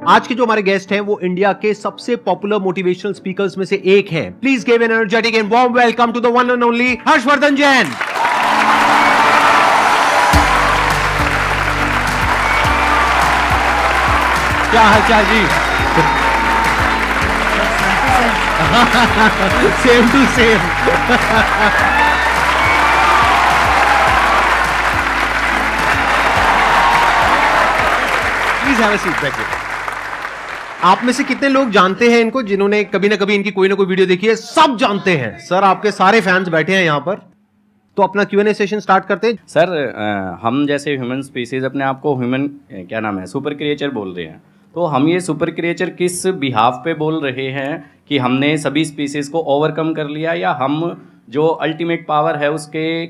आज के जो हमारे गेस्ट हैं वो इंडिया के सबसे पॉपुलर मोटिवेशनल स्पीकर्स में से एक हैं। Please give an energetic and warm welcome to the one and only Harshvardhan Jain. क्या हालचाल जी? Same to same. Please have a seat back. आप में से कितने लोग जानते हैं इनको, जिन्होंने कभी ना कभी इनकी कोई ना कोई वीडियो देखी है? सब जानते हैं सर, आपके सारे फैंस बैठे हैं यहां पर। तो अपना Q&A सेशन स्टार्ट करते हैं। सर हम जैसे ह्यूमन स्पीसीज अपने आप को ह्यूमन क्या नाम है सुपर क्रिएचर बोल रहे हैं, तो हम ये सुपर क्रिएचर किस बिहाफ पे बोल रहे हैं कि हमने सभी स्पीसीज को ओवरकम कर लिया, या हम जो अल्टीमेट पावर है उसके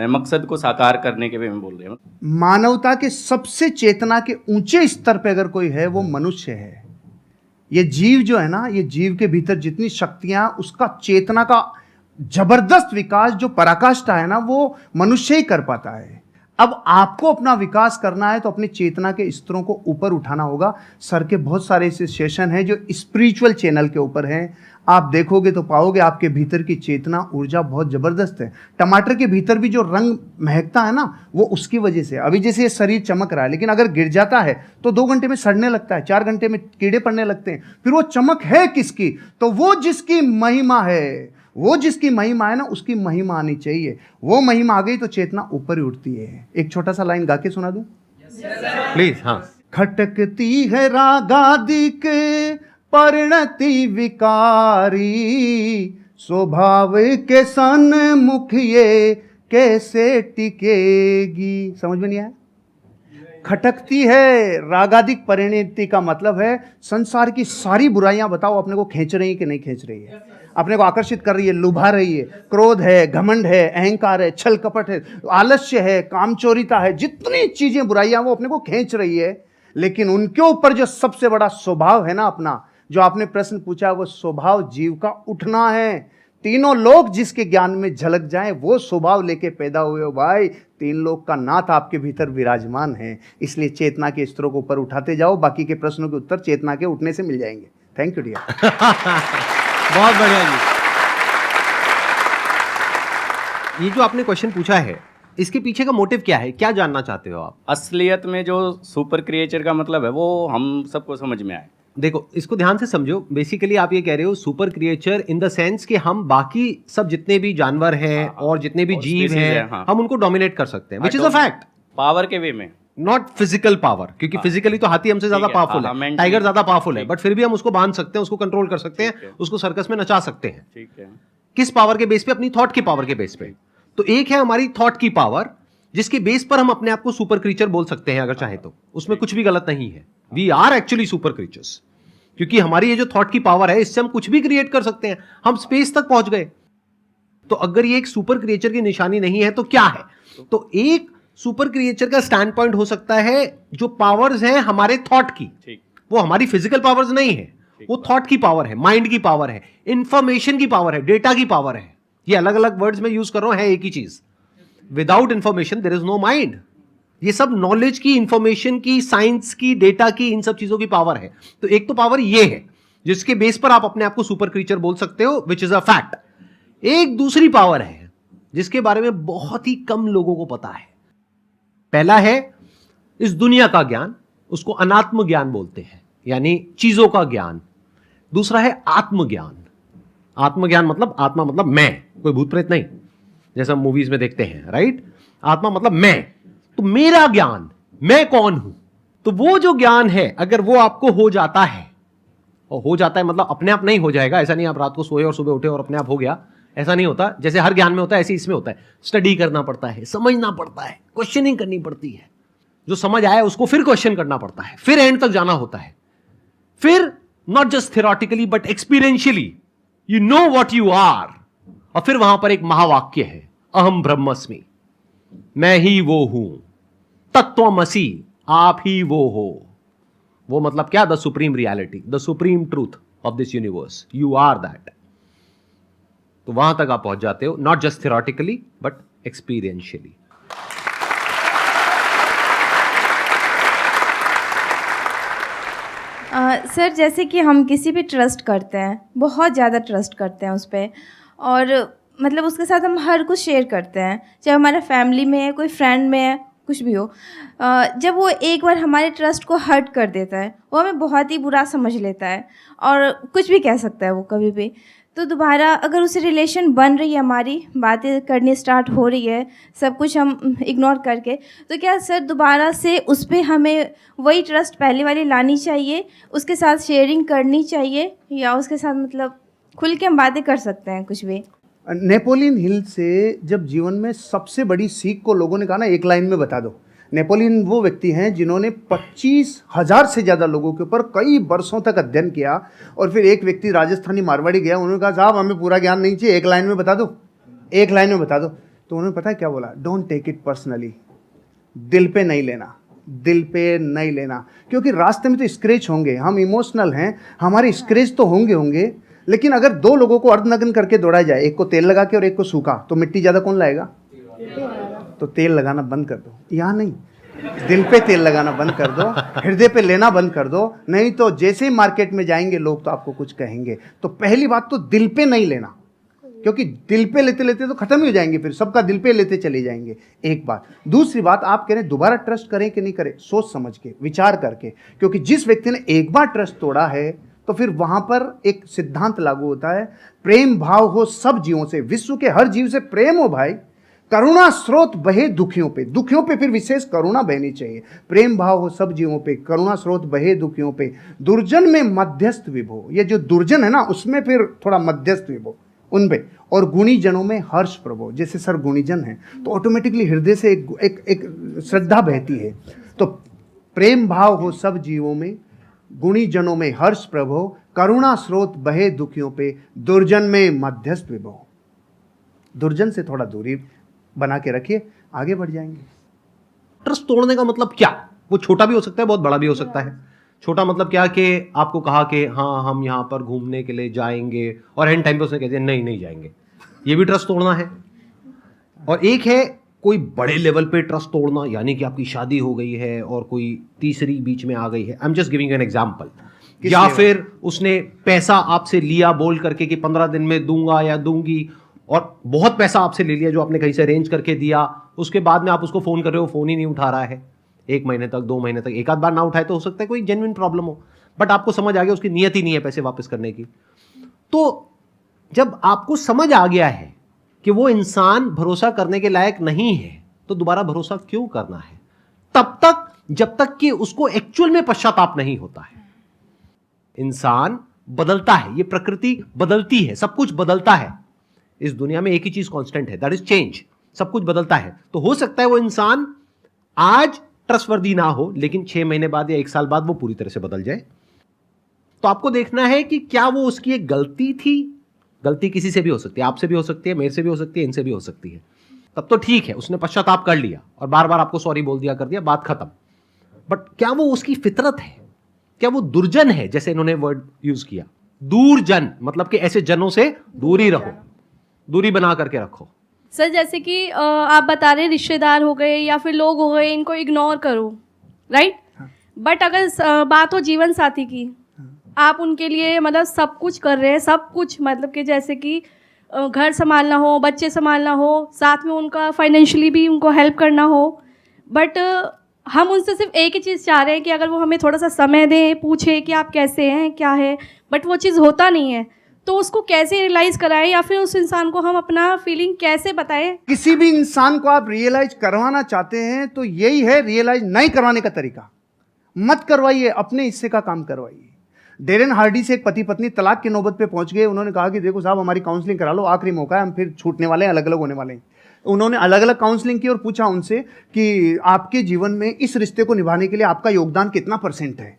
मकसद को साकार करने के वे में बोल रहे हैं? मानवता के सबसे चेतना के ऊंचे स्तर पे अगर कोई है वो मनुष्य है। ये जीव जो है ना, ये जीव के भीतर जितनी शक्तियां, उसका चेतना का जबरदस्त विकास जो पराकाष्ठा है ना, वो मनुष्य ही कर पाता है। अब आपको अपना विकास करना है तो अपनी चेतना के स्तरों को ऊपर उठाना होगा। सर के बहुत सारे ऐसे सेशन हैं जो स्पिरिचुअल चैनल के ऊपर हैं, आप देखोगे तो पाओगे आपके भीतर की चेतना ऊर्जा बहुत जबरदस्त है। टमाटर के भीतर भी जो रंग महकता है ना, वो उसकी वजह से। अभी जैसे ये शरीर चमक रहा है, लेकिन अगर गिर जाता है तो 2 घंटे में सड़ने लगता है, 4 घंटे में कीड़े पड़ने लगते हैं। फिर वो चमक है किसकी? तो वो जिसकी महिमा है, वो जिसकी महिमा है ना, उसकी महिमा आनी चाहिए। वो महिमा आ गई तो चेतना ऊपर ही उठती है। एक छोटा सा लाइन गा के सुना दूं प्लीज? हाँ। खटकती है रागादि के परिणति विकारी, स्वभाव के सन्मुख ये कैसे टिकेगी। समझ में नहीं आया? खटकती है रागादिक परिणति का मतलब है संसार की सारी बुराइयां बताओ अपने को खींच रही है कि नहीं खींच रही है, अपने को आकर्षित कर रही है, लुभा रही है। क्रोध है, घमंड है, अहंकार है, छल कपट है, आलस्य है, कामचोरिता है, जितनी चीजें बुराइयां वो अपने को खींच रही है। लेकिन उनके ऊपर जो सबसे बड़ा स्वभाव है ना अपना, जो आपने प्रश्न पूछा, वो स्वभाव जीव का उठना है। तीनों लोग जिसके ज्ञान में झलक जाएं, वो स्वभाव लेके पैदा हुए हो भाई। 3 लोग का नाथ आपके भीतर विराजमान है। इसलिए चेतना के स्तरों को ऊपर उठाते जाओ, बाकी के प्रश्नों के उत्तर चेतना के उठने से मिल जाएंगे। Thank you dear. बहुत बढ़िया जी। ये जो आपने क्वेश्चन पूछा है, इसके पीछे का मोटिव क्या है? क्या जानना चाहते हो आप? असलियत में जो सुपर क्रिएचर का मतलब है वो हम सबको समझ में आए। देखो, इसको ध्यान से समझो। बेसिकली आप ये कह रहे हो super creature in the sense कि हम बाकी सब जितने भी जानवर हैं और जितने भी जीव हैं, हम उनको डोमिनेट कर सकते हैं, which is a fact. Power के वे में, नॉट फिजिकल पावर, क्योंकि फिजिकली तो हाथी हमसे ज्यादा पावरफुल है, टाइगर ज्यादा पावरफुल है, बट फिर भी हम उसको बांध सकते हैं, उसको कंट्रोल कर सकते हैं, उसको सर्कस में नचा सकते हैं। ठीक है। किस पावर के बेस पे? अपनी थॉट की पावर के बेस पे। तो एक है हमारी थॉट की पावर, जिसके बेस पर हम अपने आप को सुपर क्रीचर बोल सकते हैं अगर चाहे तो। उसमें कुछ भी गलत नहीं है। We are actually super creatures, क्योंकि हमारी ये जो थॉट की पावर है, इससे हम कुछ भी क्रिएट कर सकते हैं। हम स्पेस तक पहुंच गए। तो अगर ये एक सुपर क्रिएचर की निशानी नहीं है तो क्या है? तो एक सुपर क्रिएचर का स्टैंड पॉइंट हो सकता है जो पावर्स हैं हमारे थॉट की, वो हमारी फिजिकल पावर्स नहीं है, वो थॉट की पावर है, माइंड की पावर है, इंफॉर्मेशन की पावर है, डेटा की पावर है। ये अलग अलग वर्ड्स में यूज कर रहा हूं, है एक ही चीज। Without information there is no mind. ये सब नॉलेज की, इंफॉर्मेशन की, साइंस की, डेटा की, इन सब चीजों की पावर है। तो एक तो पावर ये है जिसके बेस पर आप अपने आप को सुपर क्रीचर बोल सकते हो, विच इज अ फैक्ट। एक दूसरी पावर है जिसके बारे में बहुत ही कम लोगों को पता है। पहला है इस दुनिया का ज्ञान, उसको अनात्म ज्ञान बोलते हैं, यानी चीजों का ज्ञान। दूसरा है आत्मज्ञान। आत्मज्ञान मतलब, आत्मा मतलब मैं, कोई भूत प्रेत नहीं, जैसा मूवीज में देखते हैं, राइट? आत्मा मतलब मैं, तो मेरा ज्ञान, मैं कौन हूं। तो वो जो ज्ञान है, अगर वो आपको हो जाता है, और हो जाता है मतलब अपने आप नहीं हो जाएगा, ऐसा नहीं आप रात को सोए और सुबह उठे और अपने आप हो गया, ऐसा नहीं होता। जैसे हर ज्ञान में होता है, ऐसे इसमें होता है। स्टडी करना पड़ता है, समझना पड़ता है, क्वेश्चनिंग करनी पड़ती है। जो समझ आया उसको फिर क्वेश्चन करना पड़ता है, फिर एंड तक जाना होता है। फिर not just theoretically but experientially you know what you are. और फिर वहां पर एक महावाक्य है, अहम ब्रह्मस्मि, मैं ही वो हूं, तत्वमसि, आप ही वो हो। वो मतलब क्या? The supreme reality, the supreme truth of this universe, you are that. तो वहां तक आप पहुंच जाते हो, not just theoretically but experientially. Sir जैसे कि हम किसी पे ट्रस्ट करते हैं, बहुत ज़्यादा ट्रस्ट करते हैं उस पर, और मतलब उसके साथ हम हर कुछ शेयर करते हैं, चाहे हमारा फैमिली में है, कोई फ्रेंड में है, कुछ भी हो। जब वो एक बार हमारे ट्रस्ट को हर्ट कर देता है, वो हमें बहुत ही बुरा समझ लेता है और कुछ भी कह सकता है वो कभी भी। तो दोबारा अगर उससे रिलेशन बन रही है, हमारी बातें करनी स्टार्ट हो रही है, सब कुछ हम इग्नोर करके, तो क्या सर दोबारा से उस पर हमें वही ट्रस्ट पहले वाली लानी चाहिए, उसके साथ शेयरिंग करनी चाहिए, या उसके साथ मतलब खुल के हम बातें कर सकते हैं कुछ भी? नेपोलियन हिल से जब जीवन में सबसे बड़ी सीख को लोगों ने कहा ना, एक लाइन में बता दो। नेपोलियन वो व्यक्ति हैं जिन्होंने 25,000 से ज़्यादा लोगों के ऊपर कई वर्षों तक अध्ययन किया, और फिर एक व्यक्ति राजस्थानी मारवाड़ी गया, उन्होंने कहा साहब हमें पूरा ज्ञान नहीं चाहिए, एक लाइन में बता दो, एक लाइन में बता दो। तो उन्होंने पता है क्या बोला? डोंट टेक इट पर्सनली, दिल पे नहीं लेना, दिल पे नहीं लेना, क्योंकि रास्ते में तो स्क्रैच होंगे, हम इमोशनल हैं, हमारे स्क्रैच तो होंगे, लेकिन अगर दो लोगों को अर्धनग्न करके दौड़ा जाए, एक को तेल लगा के और एक को सूखा, तो मिट्टी ज़्यादा कौन लाएगा? तो तेल लगाना बंद कर दो, यहाँ नहीं, दिल पे तेल लगाना बंद कर दो, हृदय पे लेना बंद कर दो, नहीं तो जैसे ही मार्केट में जाएंगे लोग तो आपको कुछ कहेंगे। तो पहली बात तो दिल पे नहीं लेना, क्योंकि दिल पे लेते लेते तो खत्म ही हो जाएंगे, फिर सबका दिल पे लेते चले जाएंगे, एक बात। दूसरी बात, आप कह रहे हैं दोबारा ट्रस्ट करें कि नहीं करें, सोच समझ के, विचार करके, क्योंकि जिस व्यक्ति ने एक बार ट्रस्ट तोड़ा है तो फिर वहां पर एक सिद्धांत लागू होता है, प्रेम भाव हो सब जीवों से, विश्व के हर जीव से प्रेम हो भाई, करुणा स्रोत बहे दुखियों पे, दुखियों पे फिर विशेष करुणा बहनी चाहिए, प्रेम भाव हो सब जीवों पे, करुणा स्रोत बहे दुखियों पे, दुर्जन में मध्यस्थ विभो, ये जो दुर्जन है ना उसमें फिर थोड़ा मध्यस्थ विभो उन पे, और गुणी जनों में हर्ष प्रभो, जैसे सर गुणीजन है तो ऑटोमेटिकली हृदय से एक श्रद्धा बहती है। तो प्रेम भाव हो सब जीवों में, गुणी जनों में हर्ष प्रभो, करुणा स्रोत बहे दुखियों पे, दुर्जन में मध्यस्थ विभो। दुर्जन से थोड़ा दूरी बना के रखिए, आगे बढ़ जाएंगे। ट्रस्ट तोड़ने का मतलब क्या? वो छोटा भी हो सकता है, बहुत बड़ा भी हो सकता है। छोटा मतलब क्या कि आपको कहा कि हाँ हम यहाँ पर घूमने के लिए जाएंगे, और एंड टाइम पे उसने कह दिया नहीं जाएंगे, ये भी ट्रस्ट तोड़ना है। और एक है कोई बड़े लेवल पे ट्रस्ट तोड़ना, यानी कि आपकी शादी हो गई है और कोई तीसरी बीच में आ गई है, I am just giving an example, या फिर उसने पैसा आपसे लिया बोल करके कि 15 दिन में दूंगा या दूंगी, और बहुत पैसा आपसे ले लिया जो आपने कहीं से अरेंज करके दिया, उसके बाद में आप उसको फोन कर रहे हो, फोन ही नहीं उठा रहा है 1 महीने तक, 2 महीने तक, एक आध बार ना उठाए तो हो सकता है कोई जेन्युइन प्रॉब्लम हो, बट आपको समझ आ गया उसकी नियत ही नहीं है पैसे वापस करने की। तो जब आपको समझ आ गया है कि वो इंसान भरोसा करने के लायक नहीं है, तो दोबारा भरोसा क्यों करना है? तब तक जब तक कि उसको एक्चुअल में पश्चाताप नहीं होता है। इंसान बदलता है, ये प्रकृति बदलती है, सब कुछ बदलता है, इस दुनिया में एक ही चीज कांस्टेंट है, दैट इज चेंज, सब कुछ बदलता है। तो हो सकता है वो इंसान आज ट्रस्टवर्दी ना हो, लेकिन 6 महीने बाद या 1 साल बाद वो पूरी तरह से बदल जाए। तो आपको देखना है कि क्या वो उसकी एक गलती थी, गलती किसी से भी हो सकती है, आपसे भी हो सकती है, मेरे से भी हो सकती है, इनसे भी हो सकती है, तब तो ठीक है, उसने पश्चाताप कर लिया और बार बार आपको सॉरी बोल दिया, कर दिया, बात खत्म। बट क्या वो उसकी फितरत है? क्या वो दुर्जन है? जैसे इन्होंने वर्ड यूज किया दूरजन, मतलब कि ऐसे जनों से दूरी रहो, दूरी बना करके रखो। सर जैसे कि आप बता रहे रिश्तेदार हो गए या फिर लोग हो गए, इनको इग्नोर करो, राइट? बट अगर बात हो जीवन साथी की, आप उनके लिए मतलब सब कुछ कर रहे हैं, सब कुछ मतलब कि जैसे कि घर संभालना हो, बच्चे संभालना हो, साथ में उनका फाइनेंशियली भी उनको हेल्प करना हो, बट हम उनसे सिर्फ एक ही चीज़ चाह रहे हैं कि अगर वो हमें थोड़ा सा समय दें, पूछे कि आप कैसे हैं, क्या है, बट वो चीज़ होता नहीं है। तो उसको कैसे रियलाइज़ कराएं, या फिर उस इंसान को हम अपना फीलिंग कैसे बताएं? किसी भी इंसान को आप रियलाइज करवाना चाहते हैं तो यही है रियलाइज नहीं करवाने का तरीका। मत करवाइए, अपने हिस्से का काम करवाइए। डेरेन हार्डी से एक पति पत्नी तलाक की नौबत पे पहुंच गए। उन्होंने कहा कि देखो साहब हमारी काउंसलिंग करा लो, आखिरी मौका है, हम फिर छूटने वाले हैं, अलग अलग होने वाले हैं। उन्होंने अलग अलग काउंसलिंग की और पूछा उनसे कि आपके जीवन में इस रिश्ते को निभाने के लिए आपका योगदान कितना % है।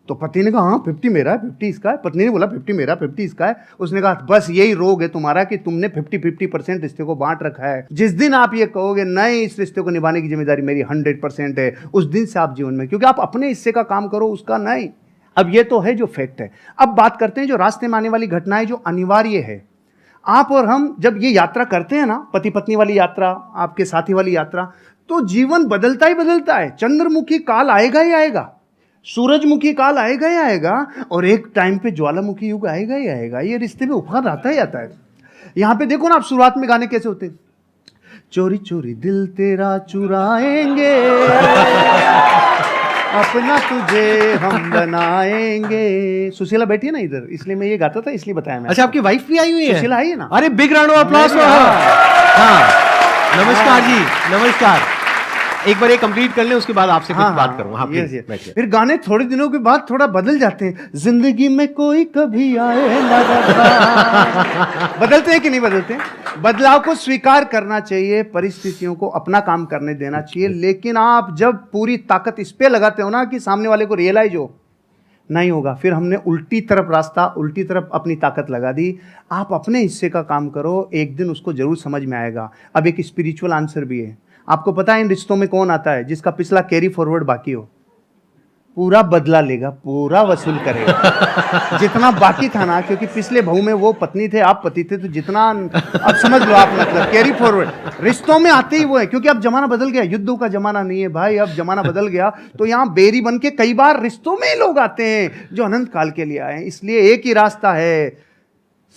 तो पति ने कहा हाँ 50 मेरा है, 50 इसका है। पत्नी ने बोला 50 मेरा, 50 इसका है। उसने कहा बस यही रोग है तुम्हारा कि तुमने 50-50% रिश्ते को बांट रखा है। जिस दिन आप ये कहोगे नहीं इस रिश्ते को निभाने की जिम्मेदारी मेरी 100% है, उस दिन से आप जीवन में, क्योंकि आप अपने हिस्से का काम करो, उसका नहीं। अब ये तो है जो फैक्ट है। अब बात करते हैं जो रास्ते में आने वाली घटनाएं जो अनिवार्य है। आप और हम जब ये यात्रा करते हैं ना, पति पत्नी वाली यात्रा, आपके साथी वाली यात्रा, तो जीवन बदलता ही बदलता है। चंद्रमुखी काल आएगा ही आएगा। सूरजमुखी काल आएगा ही आएगा, और एक टाइम पे ज्वालामुखी युग आएगा ही आएगा। ये रिश्ते में उफान आता ही आता है। यहाँ पे देखो ना आप, शुरुआत में गाने कैसे होते हैं, चोरी चोरी दिल तेरा चुराएंगे, अपना तुझे हम बनाएंगे। सुशीला बैठी है ना इधर, इसलिए मैं ये गाता था, इसलिए बताया मैं। अच्छा, आपकी वाइफ भी आई हुई है? सुशीला आई है ना। अरे बिग राउंड ऑफ अप्लॉज। हाँ, नमस्कार जी, नमस्कार। एक बार ये कंप्लीट कर लें, उसके बाद आपसे कुछ बात करूंगा। हाँ, yes, please, yes। बैठिए। फिर गाने थोड़े दिनों के बाद थोड़ा बदल जाते हैं। जिंदगी में कोई कभी आए ना रहा। बदलते हैं कि नहीं बदलते? बदलाव को स्वीकार करना चाहिए, परिस्थितियों को अपना काम करने देना चाहिए। लेकिन आप जब पूरी ताकत इस पे लगाते हो ना कि सामने वाले को रियलाइज हो, नहीं होगा, फिर हमने उल्टी तरफ रास्ता, उल्टी तरफ अपनी ताकत लगा दी। आप अपने हिस्से का काम करो, एक दिन उसको जरूर समझ में आएगा। अब एक स्पिरिचुअल आंसर भी है। आपको पता है इन रिश्तों में कौन आता है? जिसका पिछला कैरी फॉरवर्ड बाकी हो, पूरा बदला लेगा, पूरा वसूल करेगा जितना बाकी था ना। क्योंकि पिछले बहू में वो पत्नी थे, आप पति थे, तो जितना, अब समझ लो आप, मतलब कैरी फॉरवर्ड रिश्तों में आते ही वो है। क्योंकि अब जमाना बदल गया, युद्धों का जमाना नहीं है भाई, अब जमाना बदल गया। तो यहाँ बेरी बन के कई बार रिश्तों में लोग आते हैं जो अनंत काल के लिए आए हैं। इसलिए एक ही रास्ता है,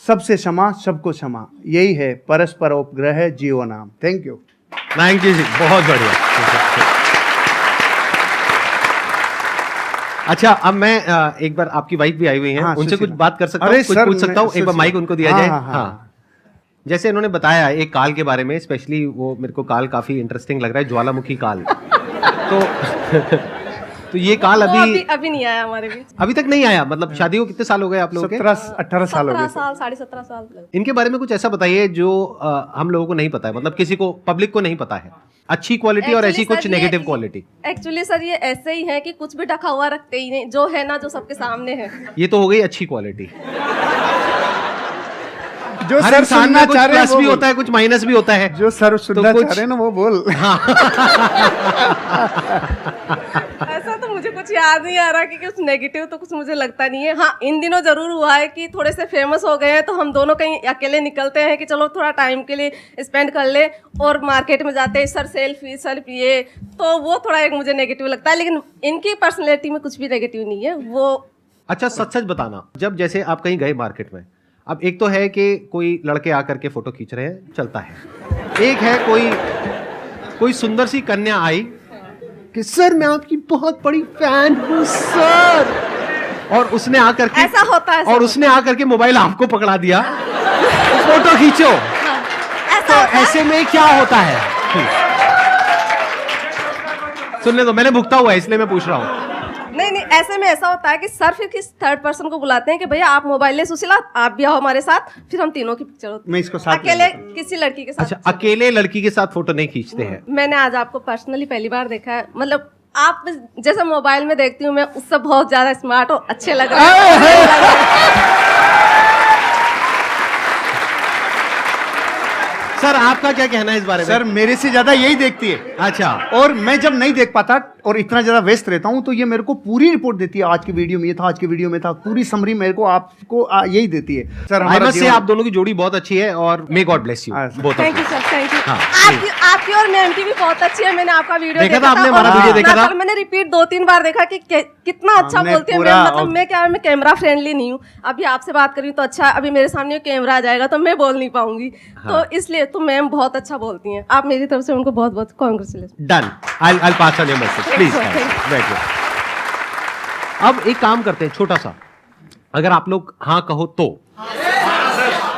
सबसे क्षमा, सबको क्षमा, यही है परस्पर उपग्रह जीव नाम। Thank you. थैंक यू जी, बहुत बढ़िया। अच्छा, अब मैं एक बार, आपकी वाइफ भी आई हुई हैं, हाँ, उनसे कुछ सुशीला। बात कर सकता अरे हूँ, कुछ सर, पूछ सकता हूँ? एक बार माइक उनको दिया जाए। हाँ, हाँ, हाँ, जैसे इन्होंने बताया एक काल के बारे में, स्पेशली वो मेरे को काल काफी इंटरेस्टिंग लग रहा है, ज्वालामुखी काल। तो ये काल वो अभी अभी नहीं आया हमारे बीच। अभी तक नहीं आया। मतलब शादी को कितने साल हो गए आप लोगों के? 17-18 साल हो 17 गए। साल, 17.5 साल लगे। इनके बारे में कुछ ऐसा बताइए जो हम लोगों को नहीं पता है, मतलब किसी को, पब्लिक को नहीं पता है। अच्छी क्वालिटी और ऐसी कुछ नेगेटिव क्वालिटी। एक्चुअली सर ये ऐसे ही है कि कुछ भी ढका हुआ रखते ही नहीं, जो है ना, जो सबके सामने है। ये तो हो गई अच्छी क्वालिटी। जो हर सर इंसान सुनना में कुछ चाह रहे हैं प्लस वो भी बोल। होता है, कुछ माइनस भी होता है। जो सर सुनना कुछ- चाह रहे हैं ना वो बोल। ऐसा तो मुझे कुछ याद नहीं आ रहा कि कुछ नेगेटिव तो कुछ मुझे लगता नहीं है। हाँ, इन दिनों जरूर हुआ है कि थोड़े से फेमस हो गए हैं, तो हम दोनों कहीं अकेले निकलते हैं कि चलो थोड़ा टाइम के लिए स्पेंड कर ले, और मार्केट में जाते हैं, सर सेल्फी ये, तो वो थोड़ा एक मुझे नेगेटिव लगता है। लेकिन इनकी पर्सनैलिटी में कुछ भी नेगेटिव नहीं है वो। अच्छा, सच सच बताना, जब जैसे आप कहीं गए मार्केट में, अब एक तो है कि कोई लड़के आकर के फोटो खींच रहे हैं, चलता है। एक है कोई सुंदर सी कन्या आई कि सर मैं आपकी बहुत बड़ी फैन हूँ सर, और उसने आकर के, ऐसा होता है, और उसने आकर के मोबाइल आपको पकड़ा दिया, फोटो खींचो। तो ऐसे में क्या होता है? सुनने दो, मैंने भुगता हुआ है इसलिए मैं पूछ रहा हूँ। नहीं, ऐसे में ऐसा होता है कि सर फिर किस थर्ड पर्सन को बुलाते हैं कि भैया आप मोबाइल ले, सुशीला आप भी आओ हमारे साथ, फिर हम तीनों की पिक्चर होती है। मैं इसको साथ अकेले किसी लड़की के साथ। अच्छा, अकेले लड़की के साथ फोटो नहीं खींचते हैं? मैंने आज आपको पर्सनली पहली बार देखा है। मतलब आप जैसे मोबाइल में देखती हूँ मैं, उससे बहुत ज्यादा स्मार्ट और अच्छे लग रहे हैं। सर आपका क्या कहना है इस बारे में? सर मेरे से ज्यादा यही देखती है। अच्छा, और मैं जब नहीं देख पाता और इतना ज्यादा व्यस्त रहता हूं, तो ये मेरे को पूरी रिपोर्ट देती है। आज की वीडियो में ये था, आज की वीडियो में था, पूरी समरी मेरे को आपको यही देती है। सर आई हमारा मस्ट से जीवन- आप दोनों की जोड़ी बहुत अच्छी है, और मे गॉड ब्लेस यू हाँ, both. Thank you sir, thank you. हाँ, आपकी और मैम की भी बहुत अच्छी है। मैंने आपका वीडियो देखा था आपने, और हमारा वीडियो देखा था? मैंने रिपीट 2-3 बार देखा कि कितना अच्छा हमने बोलती है पूरा- मैम। मतलब मैं कैमरा फ्रेंडली नहीं हूँ। अभी आपसे बात कर रही हूँ तो अच्छा, अभी मेरे सामने कैमरा आ जाएगा तो मैं बोल नहीं पाऊंगी। तो इसलिए तो मैम बहुत अच्छा बोलती हैं। आप मेरी तरफ से उनको बहुत बहुत congratulation. Done, I pass on your message please. Thank you, बैठिए। अब एक काम करते हैं छोटा सा, अगर आप लोग हाँ कहो तो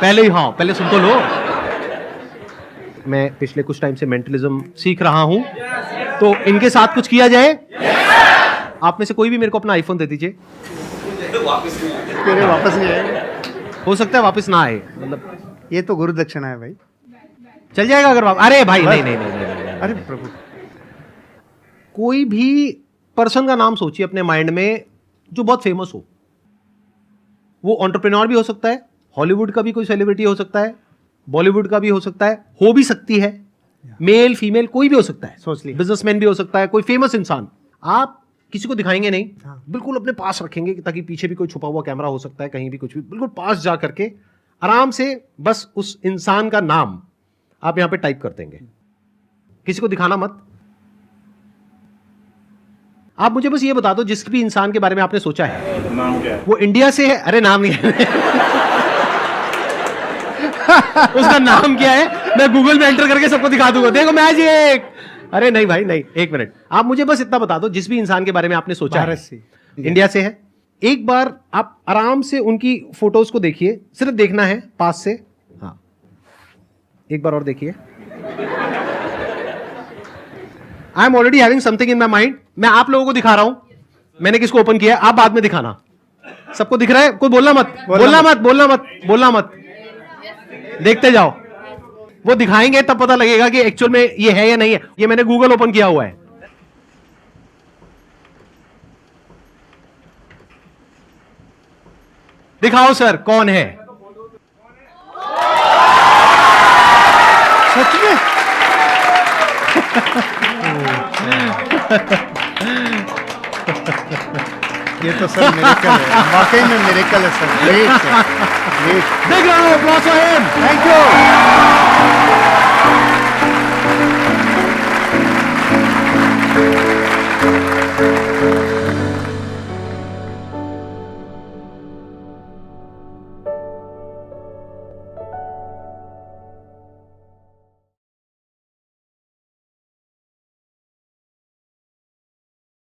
पहले ही हाँ, पहले सुन तो लो। मैं पिछले कुछ टाइम से मेंटलिज्म सीख रहा हूं, तो इनके साथ कुछ किया जाए। आप में से कोई भी मेरे को अपना आईफोन दे दीजिए। तेरे वापस नहीं आएगा। हो सकता है वापस ना आए, मतलब ये तो गुरु दक्षिणा है भाई। चल जाएगा अगर वापस। अरे भाई नहीं नहीं नहीं नहीं, नहीं, नहीं। अरे प्रभु, कोई भी पर्सन का नाम सोचिए अपने माइंड में जो बहुत फेमस हो। वो एंटरप्रेन्योर भी हो सकता है, हॉलीवुड का भी कोई सेलिब्रिटी हो सकता है, बॉलीवुड का भी हो सकता है, हो भी सकती है, मेल फीमेल कोई भी हो सकता है, सोच लिया। बिजनेसमैन भी हो सकता है, कोई फेमस इंसान। आप किसी को दिखाएंगे नहीं, हाँ। बिल्कुल अपने पास रखेंगे ताकि पीछे भी कोई छुपा हुआ कैमरा हो सकता है, कहीं भी कुछ भी, बिल्कुल पास जा करके आराम से बस उस इंसान का नाम आप यहां पे टाइप कर देंगे। किसी को दिखाना मत। आप मुझे बस ये बता दो, जिस भी इंसान के बारे में आपने सोचा है नाम क्या है? वो इंडिया से है? अरे नाम नहीं है। उसका नाम क्या है मैं गूगल में एंटर करके सबको दिखा दूंगा, देखो मैजिक। अरे नहीं भाई नहीं, एक मिनट, आप मुझे बस इतना बता दो, जिस भी इंसान के बारे में आपने सोचा भारत है, से। इंडिया से है, एक बार आप आराम से उनकी फोटोज को देखिए, सिर्फ देखना है पास से। हाँ, एक बार और देखिए। I am already having something in my mind. मैं आप लोगों को दिखा रहा हूं मैंने किसको ओपन किया है, आप बाद में दिखाना। सबको दिख रहा है? कोई बोलना मत, बोलना मत, देखते जाओ। वो दिखाएंगे तब पता लगेगा कि एक्चुअल में ये है या नहीं है। ये मैंने गूगल ओपन किया हुआ है। दिखाओ सर कौन है। सच में? ये तो सर मिरेकल है, वाकई में मिरेकल है सर। Great sir, great. देख रहा हूं, applause for him. Thank you.